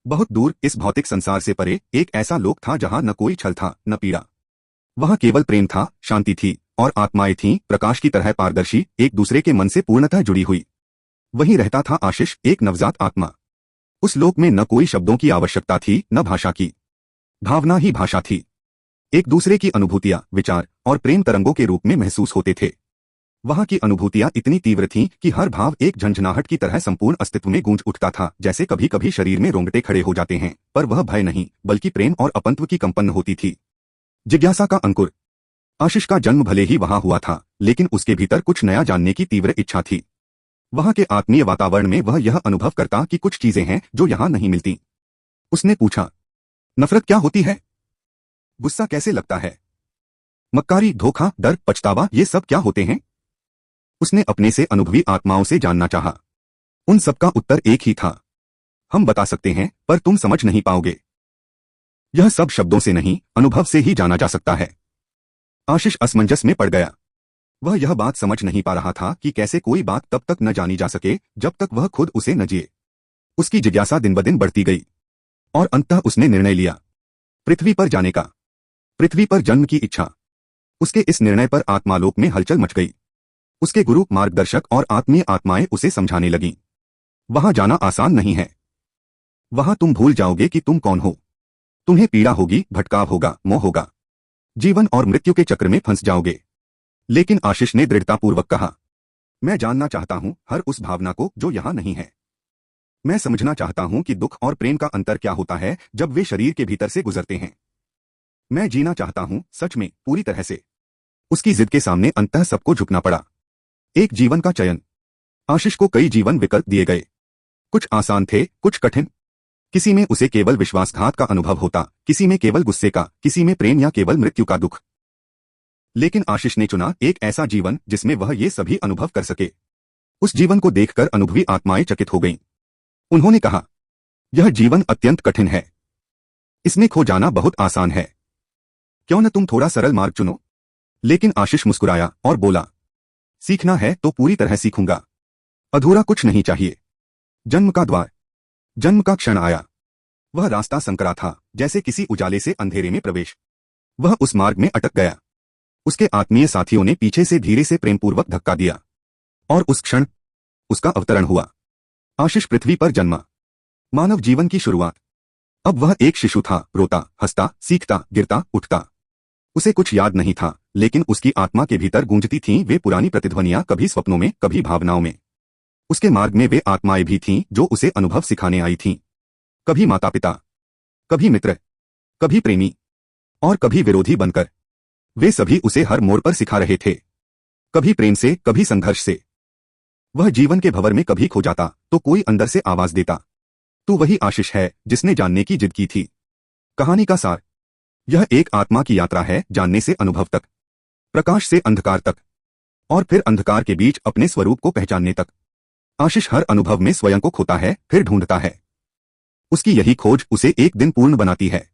बहुत दूर इस भौतिक संसार से परे एक ऐसा लोक था जहां न कोई छल था न पीड़ा। वहां केवल प्रेम था, शांति थी और आत्माएं थीं प्रकाश की तरह पारदर्शी, एक दूसरे के मन से पूर्णतः जुड़ी हुई। वहीं रहता था आशीष, एक नवजात आत्मा। उस लोक में न कोई शब्दों की आवश्यकता थी न भाषा की। भावना ही भाषा थी। एक दूसरे की अनुभूतियां, विचार और प्रेम तरंगों के रूप में महसूस होते थे। वहां की अनुभूतियां इतनी तीव्र थीं कि हर भाव एक झंझनाहट की तरह संपूर्ण अस्तित्व में गूंज उठता था। जैसे कभी कभी शरीर में रोंगटे खड़े हो जाते हैं, पर वह भय नहीं बल्कि प्रेम और अपंत्व की कंपन होती थी। जिज्ञासा का अंकुर। आशीष का जन्म भले ही वहां हुआ था, लेकिन उसके भीतर कुछ नया जानने की तीव्र इच्छा थी। वहां के आत्मीय वातावरण में वह यह अनुभव करता कि कुछ चीजें हैं जो यहां नहीं मिलती। उसने पूछा, नफरत क्या होती है? गुस्सा कैसे लगता है? मक्कारी, धोखा, डर, पछतावा, ये सब क्या होते हैं? उसने अपने से अनुभवी आत्माओं से जानना चाहा। उन सबका उत्तर एक ही था, हम बता सकते हैं पर तुम समझ नहीं पाओगे। यह सब शब्दों से नहीं, अनुभव से ही जाना जा सकता है। आशीष असमंजस में पड़ गया। वह यह बात समझ नहीं पा रहा था कि कैसे कोई बात तब तक न जानी जा सके जब तक वह खुद उसे न जिए। उसकी जिज्ञासा दिन ब दिन बढ़ती गई और अंततः उसने निर्णय लिया, पृथ्वी पर जाने का। पृथ्वी पर जन्म की इच्छा। उसके इस निर्णय पर आत्मालोक में हलचल मच गई। उसके गुरु, मार्गदर्शक और आत्मीय आत्माएं उसे समझाने लगीं। वहां जाना आसान नहीं है। वहां तुम भूल जाओगे कि तुम कौन हो। तुम्हें पीड़ा होगी, भटकाव होगा, मोह होगा। जीवन और मृत्यु के चक्र में फंस जाओगे। लेकिन आशीष ने दृढ़तापूर्वक कहा, मैं जानना चाहता हूं हर उस भावना को जो यहां नहीं है। मैं समझना चाहता हूं कि दुख और प्रेम का अंतर क्या होता है जब वे शरीर के भीतर से गुजरते हैं। मैं जीना चाहता हूं, सच में, पूरी तरह से। उसकी जिद के सामने अंततः सबको झुकना पड़ा। एक जीवन का चयन। आशीष को कई जीवन विकल्प दिए गए। कुछ आसान थे, कुछ कठिन। किसी में उसे केवल विश्वासघात का अनुभव होता, किसी में केवल गुस्से का, किसी में प्रेम या केवल मृत्यु का दुख। लेकिन आशीष ने चुना एक ऐसा जीवन जिसमें वह ये सभी अनुभव कर सके। उस जीवन को देखकर अनुभवी आत्माएं चकित हो गईं। उन्होंने कहा, यह जीवन अत्यंत कठिन है। इसमें खो जाना बहुत आसान है। क्यों न तुम थोड़ा सरल मार्ग चुनो? लेकिन आशीष मुस्कुराया और बोला, सीखना है तो पूरी तरह सीखूंगा। अधूरा कुछ नहीं चाहिए। जन्म का द्वार। जन्म का क्षण आया। वह रास्ता संकरा था, जैसे किसी उजाले से अंधेरे में प्रवेश। वह उस मार्ग में अटक गया। उसके आत्मीय साथियों ने पीछे से धीरे से प्रेमपूर्वक धक्का दिया और उस क्षण उसका अवतरण हुआ। आशीष पृथ्वी पर जन्मा। मानव जीवन की शुरुआत। अब वह एक शिशु था, रोता, हंसता, सीखता, गिरता, उठता। उसे कुछ याद नहीं था, लेकिन उसकी आत्मा के भीतर गूंजती थीं वे पुरानी प्रतिध्वनियां, कभी स्वप्नों में, कभी भावनाओं में। उसके मार्ग में वे आत्माएं भी थीं जो उसे अनुभव सिखाने आई थीं। कभी माता पिता, कभी मित्र, कभी प्रेमी और कभी विरोधी बनकर। वे सभी उसे हर मोड़ पर सिखा रहे थे, कभी प्रेम से, कभी संघर्ष से। वह जीवन के भंवर में कभी खो जाता तो कोई अंदर से आवाज देता, तू वही आशीष है जिसने जानने की जिद की थी। कहानी का सार। यह एक आत्मा की यात्रा है, जानने से अनुभव तक, प्रकाश से अंधकार तक और फिर अंधकार के बीच अपने स्वरूप को पहचानने तक। आशीष हर अनुभव में स्वयं को खोता है, फिर ढूंढता है। उसकी यही खोज उसे एक दिन पूर्ण बनाती है।